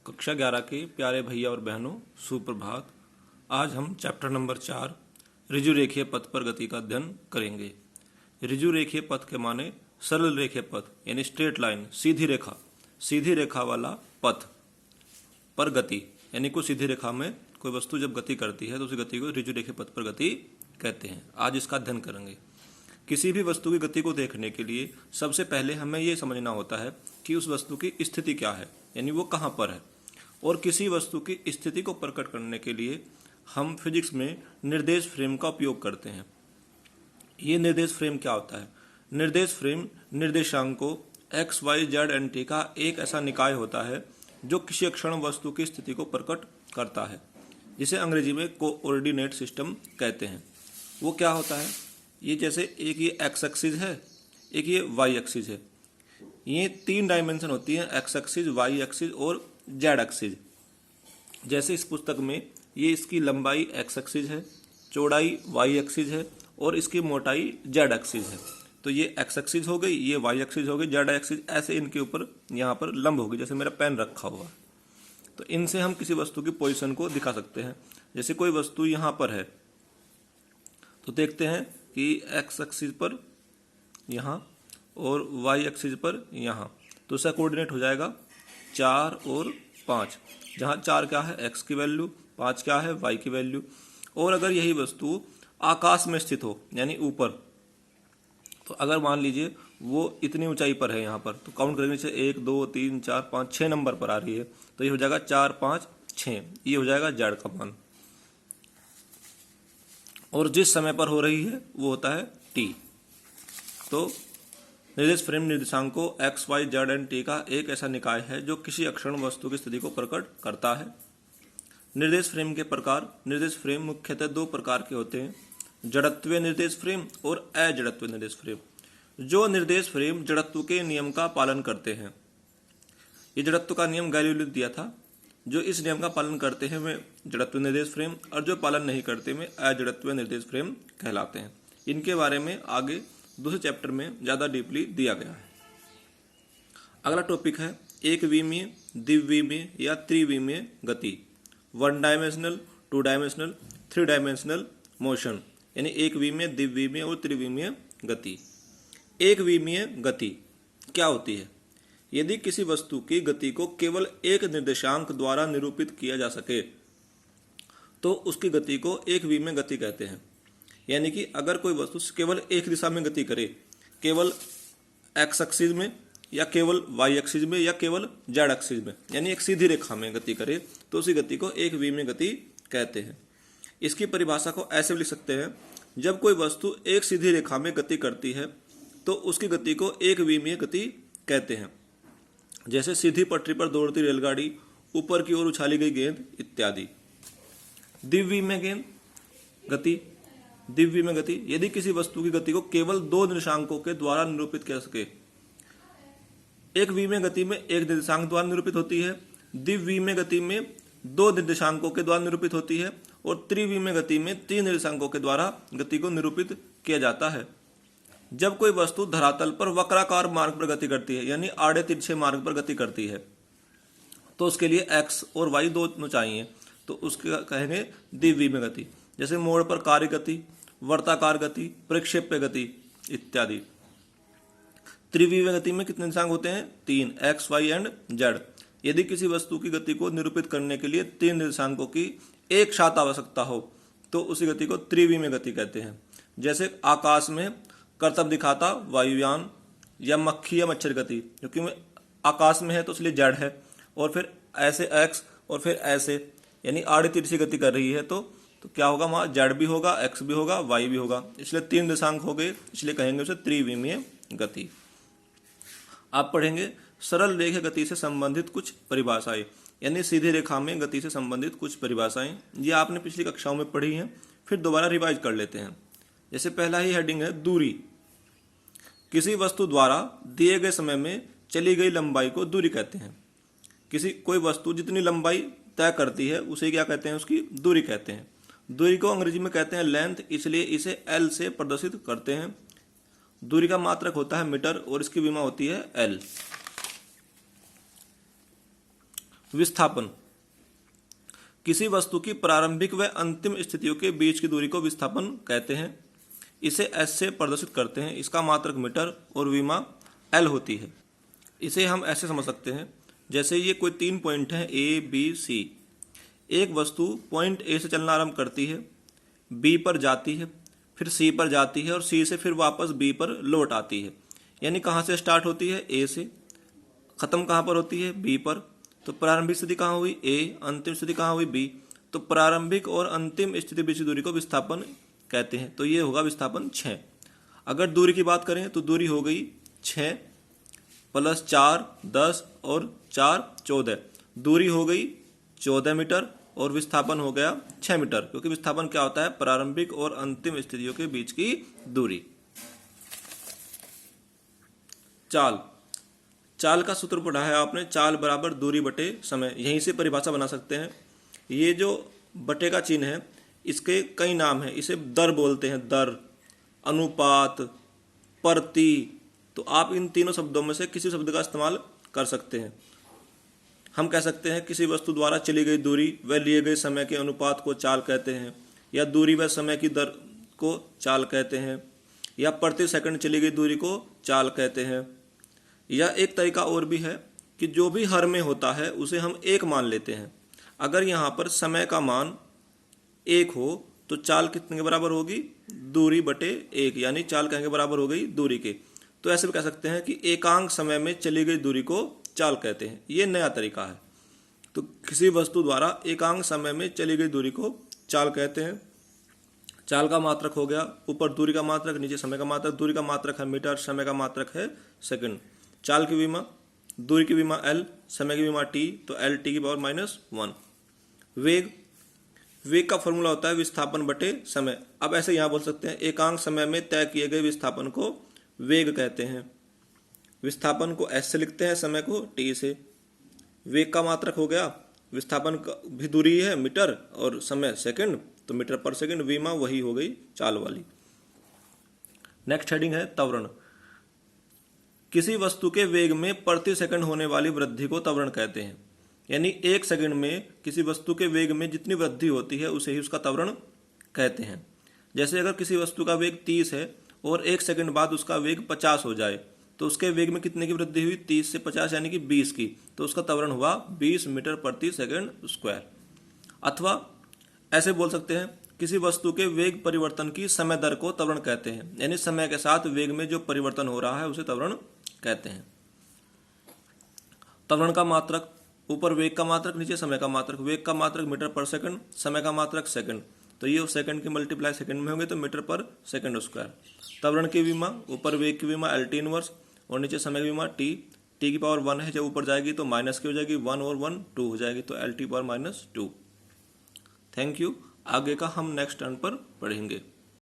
कक्षा 11 के प्यारे भैया और बहनों, सुप्रभात। आज हम चैप्टर नंबर 4 ऋजु रेखीय पथ पर गति का अध्ययन करेंगे। ऋजु रेखीय पथ के माने सरल रेखीय पथ यानी स्ट्रेट लाइन, सीधी रेखा वाला पथ पर गति, यानी कोई सीधी रेखा में कोई वस्तु जब गति करती है तो उस गति को ऋजु रेखीय पथ पर गति कहते हैं। आज इसका अध्ययन करेंगे। किसी भी वस्तु की गति को देखने के लिए सबसे पहले हमें यह समझना होता है कि उस वस्तु की स्थिति क्या है, यानी वो कहाँ पर है। और किसी वस्तु की स्थिति को प्रकट करने के लिए हम फिजिक्स में निर्देश फ्रेम का उपयोग करते हैं। ये निर्देश फ्रेम क्या होता है? निर्देश फ्रेम निर्देशांकों x, y, z and t का एक ऐसा निकाय होता है जो किसी क्षण वस्तु की स्थिति को प्रकट करता है, जिसे अंग्रेजी में कोऑर्डिनेट सिस्टम कहते हैं। वो क्या होता है? ये जैसे एक ये एक्स एक्सिस है, एक ये वाई एक्सिस है। ये तीन डायमेंशन होती हैं, एक्स एक्सिस, वाई एक्सिस और जेड एक्सिस। जैसे इस पुस्तक में ये इसकी लंबाई एक्स एक्सिस है, चौड़ाई वाई एक्सिस है और इसकी मोटाई जेड एक्सिस है। तो ये एक्स एक्सिस हो गई, ये वाई एक्सिस हो गई, जेड एक्सिस ऐसे इनके ऊपर यहाँ पर लंब होगी, जैसे मेरा पेन रखा हुआ। तो इनसे हम किसी वस्तु की पोजीशन को दिखा सकते हैं। जैसे कोई वस्तु यहाँ पर है तो देखते हैं कि एक्स एक्सिस पर यहाँ और वाई एक्सिस पर यहाँ, तो इसका कोऑर्डिनेट हो जाएगा 4 और 5, जहाँ 4 क्या है एक्स की वैल्यू, 5 क्या है वाई की वैल्यू। और अगर यही वस्तु आकाश में स्थित हो यानी ऊपर, तो अगर मान लीजिए वो इतनी ऊंचाई पर है यहाँ पर, तो काउंट करेंगे से 1 2 3 4 5 6 नंबर पर आ रही है, तो ये हो जाएगा 4 5 6, ये हो जाएगा जेड का मान। और जिस समय पर हो रही है वो होता है टी। तो निर्देश फ्रेम निर्देशांकों x, y, z and t का एक ऐसा निकाय है जो किसी अक्षण वस्तु की स्थिति को प्रकट करता है। निर्देश फ्रेम के प्रकार। निर्देश फ्रेम मुख्यतः दो प्रकार के होते हैं, जड़त्वीय निर्देश फ्रेम और अजड़त्वीय निर्देश फ्रेम। जो निर्देश फ्रेम जड़त्व के नियम का पालन करते हैं, ये जड़त्व का नियम गैलीलियो ने दिया था, जो इस नियम का पालन करते हैं वे जड़त्वीय निर्देश फ्रेम, और जो पालन नहीं करते वे अजड़त्वीय निर्देश फ्रेम कहलाते हैं। इनके बारे में आगे दूसरे चैप्टर में ज़्यादा डीपली दिया गया है। अगला टॉपिक है एक विमीय, द्विविमीय या त्रिविमीय गति, 1 डायमेंशनल, 2 डायमेंशनल, 3 डायमेंशनल मोशन, यानी एक विमीय, द्विविमीय और त्रिविमीय गति। एक विमीय गति क्या होती है? यदि किसी वस्तु की गति को केवल एक निर्देशांक द्वारा निरूपित किया जा सके तो उसकी गति को एक विमीय गति कहते हैं। यानी कि अगर कोई वस्तु केवल एक दिशा में गति करे, केवल एक्स एक्सिस में या केवल वाई एक्सिस में या केवल जेड एक्सिस में, यानी एक सीधी रेखा में गति करे, तो उसी गति को एक विमीय गति कहते हैं। इसकी परिभाषा को ऐसे भी लिख सकते हैं, जब कोई वस्तु एक सीधी रेखा में गति करती है तो उसकी गति को एक विमीय गति कहते हैं। जैसे सीधी पटरी पर दौड़ती रेलगाड़ी, ऊपर की ओर उछाली गई गेंद इत्यादि। द्विविमीय गति। द्विविमीय गति, यदि किसी वस्तु की गति को केवल 2 निर्देशांकों के द्वारा निरूपित किया सके। एक विमीय गति में एक निर्देशांक द्वारा निरूपित होती है, द्विविमीय गति में 2 निर्देशांकों के द्वारा निरूपित होती है, और त्रिविमीय गति में 3 निर्देशांकों के द्वारा गति को निरूपित किया जाता है। जब कोई वस्तु धरातल पर वक्राकार मार्ग पर गति करती है, यानी आड़े तिरछे मार्ग पर गति करती है, तो उसके लिए x और y दोनों चाहिए, तो उसके कहेंगे द्विविमीय गति। जैसे मोड़ पर कार्य गति, वर्ताकार गति, प्रक्षेप्य गति इत्यादि। त्रिविमीय गति में कितने निर्देशांक होते हैं? 3, x, y एंड z। यदि किसी वस्तु की गति को निरूपित करने के लिए 3 निर्देशांकों की एक साथ आवश्यकता हो तो उसी गति को त्रिविमीय गति कहते हैं। जैसे आकाश में करतब दिखाता वायुयान या मक्खी या मच्छर गति, क्योंकि आकाश में है तो इसलिए जेड है, और फिर ऐसे एक्स और फिर ऐसे, यानी आड़ी तिरछी गति कर रही है, तो क्या होगा? वहाँ जेड भी होगा, एक्स भी होगा, वाई भी होगा, इसलिए 3 निर्देशांक हो गए, इसलिए कहेंगे उसे त्रिविमीय गति। आप पढ़ेंगे सरल रेखा गति से संबंधित कुछ परिभाषाएं, यानी सीधी रेखा में गति से संबंधित कुछ परिभाषाएं। ये आपने पिछली कक्षाओं में पढ़ी हैं, फिर दोबारा रिवाइज कर लेते हैं। जैसे पहला ही हेडिंग है दूरी। किसी वस्तु द्वारा दिए गए समय में चली गई लंबाई को दूरी कहते हैं। कोई वस्तु जितनी लंबाई तय करती है उसे क्या कहते हैं? उसकी दूरी कहते हैं। दूरी को अंग्रेजी में कहते हैं लेंथ, इसलिए इसे एल से प्रदर्शित करते हैं। दूरी का मात्रक होता है मीटर और इसकी विमा होती है एल। विस्थापन किसी वस्तु की प्रारंभिक व अंतिम स्थितियों के बीच की दूरी को विस्थापन कहते हैं। इसे एस से प्रदर्शित करते हैं। इसका मात्रक मीटर और विमा एल होती है। इसे हम ऐसे समझ सकते हैं, जैसे ये कोई 3 पॉइंट हैं ए बी सी। एक वस्तु पॉइंट ए से चलना आरंभ करती है, बी पर जाती है, फिर सी पर जाती है और सी से फिर वापस बी पर लौट आती है। यानी कहाँ से स्टार्ट होती है? ए से। खत्म कहाँ पर होती है? बी पर। तो प्रारंभिक स्थिति कहाँ हुई? ए। अंतिम स्थिति कहाँ हुई? बी। तो प्रारंभिक और अंतिम स्थिति बीच की दूरी को विस्थापन कहते हैं। तो ये होगा विस्थापन 6। अगर दूरी की बात करें तो दूरी हो गई 6 + 4 10 और 4 14। दूरी हो गई 14 मीटर और विस्थापन हो गया 6 मीटर, क्योंकि विस्थापन क्या होता है? प्रारंभिक और अंतिम स्थितियों के बीच की दूरी। चाल का सूत्र पढ़ा है आपने, चाल बराबर दूरी बटे समय। यहीं से परिभाषा बना सकते हैं। ये जो बटे का चिन्ह है, इसके कई नाम हैं। इसे दर बोलते हैं, दर, अनुपात, प्रति। तो आप इन तीनों शब्दों में से किसी शब्द का इस्तेमाल कर सकते हैं। हम कह सकते हैं किसी वस्तु द्वारा चली गई दूरी व लिए गए समय के अनुपात को चाल कहते हैं, या दूरी व समय की दर को चाल कहते हैं, या प्रति सेकंड चली गई दूरी को चाल कहते हैं। या एक तरीका और भी है कि जो भी हर में होता है उसे हम 1 मान लेते हैं। अगर यहाँ पर समय का मान 1 हो तो चाल कितने के बराबर होगी? दूरी बटे 1, यानी चाल कहाँ के बराबर हो गई? दूरी के। तो ऐसे भी कह सकते हैं कि एकांक समय में चली गई दूरी को चाल कहते हैं। ये नया तरीका है। तो किसी वस्तु द्वारा एकांक समय में चली गई दूरी को चाल कहते हैं। चाल का मात्रक हो गया, ऊपर दूरी का मात्रक, नीचे समय का मात्रक। दूरी का मात्रक है मीटर, समय का मात्रक है सेकंड। चाल की विमा, दूरी की विमा एल, समय की विमा टी, तो एल टी की पावर -1। वेग का फॉर्मूला होता है विस्थापन बटे समय। अब ऐसे यहाँ बोल सकते हैं, एकांक समय में तय किए गए विस्थापन को वेग कहते हैं। विस्थापन को एस से लिखते हैं, समय को टी से। वेग का मात्रक हो गया, विस्थापन का भी दूरी है मीटर और समय सेकंड, तो मीटर पर सेकंड। विमा वही हो गई चाल वाली। नेक्स्ट हेडिंग है त्वरण। किसी वस्तु के वेग में प्रति सेकंड होने वाली वृद्धि को त्वरण कहते हैं। यानी 1 सेकंड में किसी वस्तु के वेग में जितनी वृद्धि होती है उसे ही उसका त्वरण कहते हैं। जैसे अगर किसी वस्तु का वेग 30 है और 1 सेकंड बाद उसका वेग 50 हो जाए, तो उसके वेग में कितने की वृद्धि हुई? 30 से 50 यानी कि 20 की। तो उसका त्वरण हुआ 20 मीटर प्रति सेकंड स्क्वायर। अथवा ऐसे बोल सकते हैं, किसी वस्तु के वेग परिवर्तन की समय दर को त्वरण कहते हैं। यानी समय के साथ वेग में जो परिवर्तन हो रहा है उसे त्वरण कहते हैं। त्वरण का मात्रक, ऊपर वेग का मात्रक, नीचे समय का मात्रक। वेग का मात्रक मीटर पर सेकंड, समय का मात्रक सेकंड। तो ये सेकंड की मल्टीप्लाई सेकंड में होंगे तो मीटर पर सेकंड स्क्वायर। त्वरण की विमा, ऊपर वेग की विमा एल टी इनवर्स और नीचे समय की विमा टी। टी की पावर 1 है, जब ऊपर जाएगी तो माइनस की हो जाएगी, 1 और 1 2 हो जाएगी, तो L T power -2। Thank you. आगे का हम नेक्स्ट टर्न पर पढ़ेंगे।